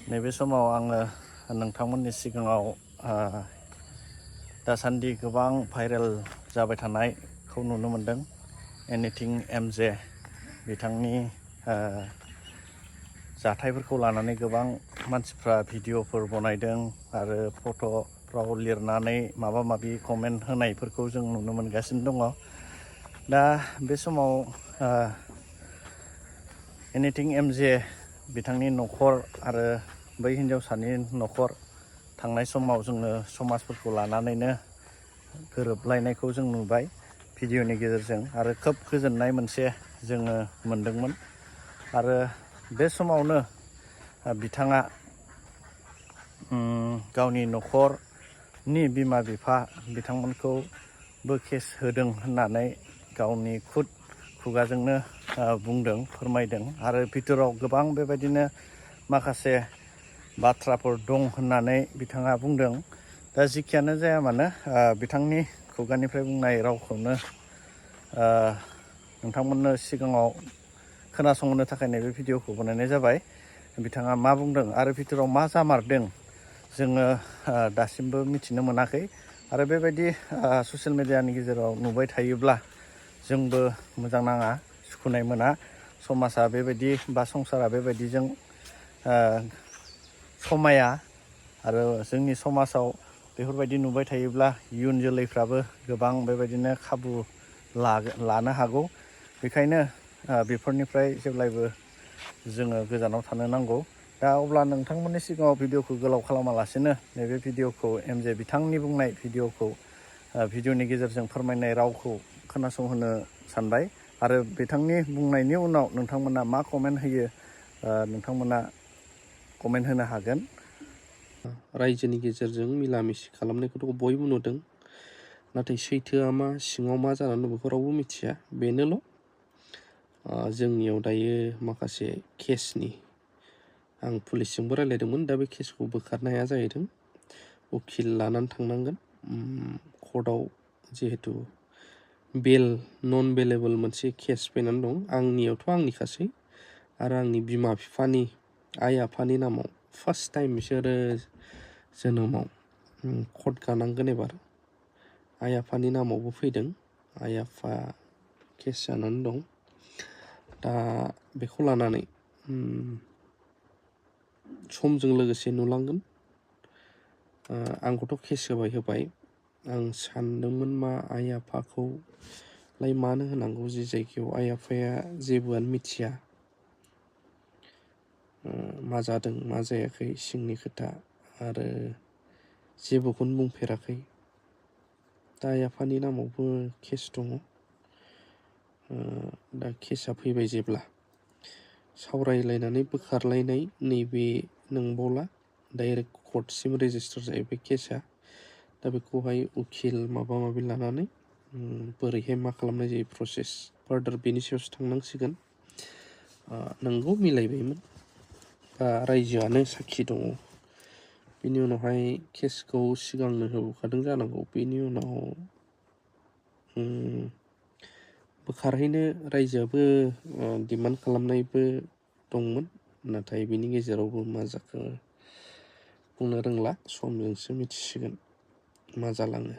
नैबे समाव आङो नोंथांमोननि सिगाङाव दासान्दि गोबां भाइरेल जाबाय थानायखौ नुनो मोनदों। एनिथिं एमजे बिथांनि जाथायफोरखौ लानानै गोबां मानसिफ्रा भिडिअफोर बनायदों आरो फट'फ्राव लिरनानै माबा माबि कमेन्ट होनायफोरखौ जों नुनो मोनगासिनो दङ। दा बे समाव एनिथिं एमजे बिथांनि न'खर आरो बै हिन्जावसानि न'खर थांनाय समाव जोङो समाजफोरखौ लानानैनो गोरोबलायनायखौ जों नुबाय भिडिअनि गेजेरजों आरो खोब गोजोननाय मोनसे जोङो मोनदोंमोन। आरो बे समावनो बिथाङा गावनि न'खरनि बिमा बिफा बिथांमोनखौबो केस होदों होननानै गावनि खुगाजोंनो बुंदों, फोरमायदों आरो भितराव गोबां बेबायदिनो माखासे बाथ्राफोर दं होननानै बिथाङा बुंदों। दा जिखियानो जाया मानो बिथांनि खुगानिफ्राय बुंनाय रावखौनो नोंथांमोननो सिगाङाव खोनासंहोनो थाखाय नैबे भिडिअखौ बानायनाय जाबाय। बिथाङा मा बुंदों आरो भितराव मा जामारदों जोङो दासिमबो मिथिनो मोनाखै। आरो बेबायदि ससियेल मेडियानि गेजेराव नुबाय थायोब्ला जोंबो मोजां नाङा, सुखुनाय मोना। समाजा बेबायदि बा संसारा बेबायदिजों समाया आरो जोंनि समाजाव बेफोरबायदि नुबाय थायोब्ला इयुन जोलैफ्राबो गोबां बेबायदिनो खाबु लानो हागौ। बेखायनो बेफोरनिफ्राय जेब्लायबो जोङो गोजानाव थानो नांगौ। दा अब्ला नोंथांमोननि सिगाङाव भिडिअखौ गोलाव खालामालासिनो नैबे भिडिअखौ एमजे बिथांनि बुंनाय भिडिअनि गेजेरजों फोरमायनाय रावखौ खोनासंहोनो सानबाय। आरो बिथांनि बुंनायनि उनाव नोंथांमोना मा कमेन्ट होयो नोंथांमोना कमेन्ट होनो हागोन। रायजोनि गेजेरजों मिलामिसि खालामनायखौथ' बयबो नुदों, नाथाय सैथोआ मा, सिङाव मा जानानै दं बेखौ रावबो मिथिया। बेनोल' जोंनियाव दायो माखासे केसनि आं पुलिसजोंबो रायज्लायदोंमोन। दा बे केसखौ बोखारनो हाया जाहैदों, उकिल लानानै थांनांगोन कर्टआव। जिहेथु नन बेलेबल मोनसे केस फैनानै दं। आंनियावथ' आंनिखासै आरो आंनि बिमा बिफानि, आइ आफानि नामाव फार्स्ट टाइम बिसोरो जोनोमाव कर्ट गानांगोन एबार। आइ आफानि नामावबो फैदों, आइ आफा केस जानानै दं। दा बेखौ लानानै समजों लोगोसे नुलांगोन। आंखौथ' केस होबाय। आं सानदोंमोन मा आइ आफाखौलाय मानो होनांगौ, जि जायगायाव आइ आफाया जेबोआनो मिथिया मा जादों मा जायाखै सिंनि खोथा, आरो जेबोखौनो बुंफेराखै। दा आइ आफानि नामावबो केस दङ। दा केसा फैबाय जेब्ला सावरायलायनानै बोखारलायनाय नैबे नंबावला, डाइरेक्ट कर्टसिम रेजिस्टार जाहैबाय केसा। दा बेखौहाय उकिल माबा माबि लानानै बोरैहाय मा खालामनाय जायो प्रसेस फार्दार बेनि सायावसो थांनांसिगोन। नंगौ मिलायबायमोन, बा रायजोआनो साखि दङ। बेनि उनावहाय केसखौ सिगांनो होबोखादों जानांगौ। बेनि उनाव बोखारहैनो रायजोआबो डिमान्ड खालामनायबो दंमोन, नाथाय बिनि गेजेरावबो मा जाखो बुंनो रोंला, समजोंसो मिथिसिगोन मा जालाङो।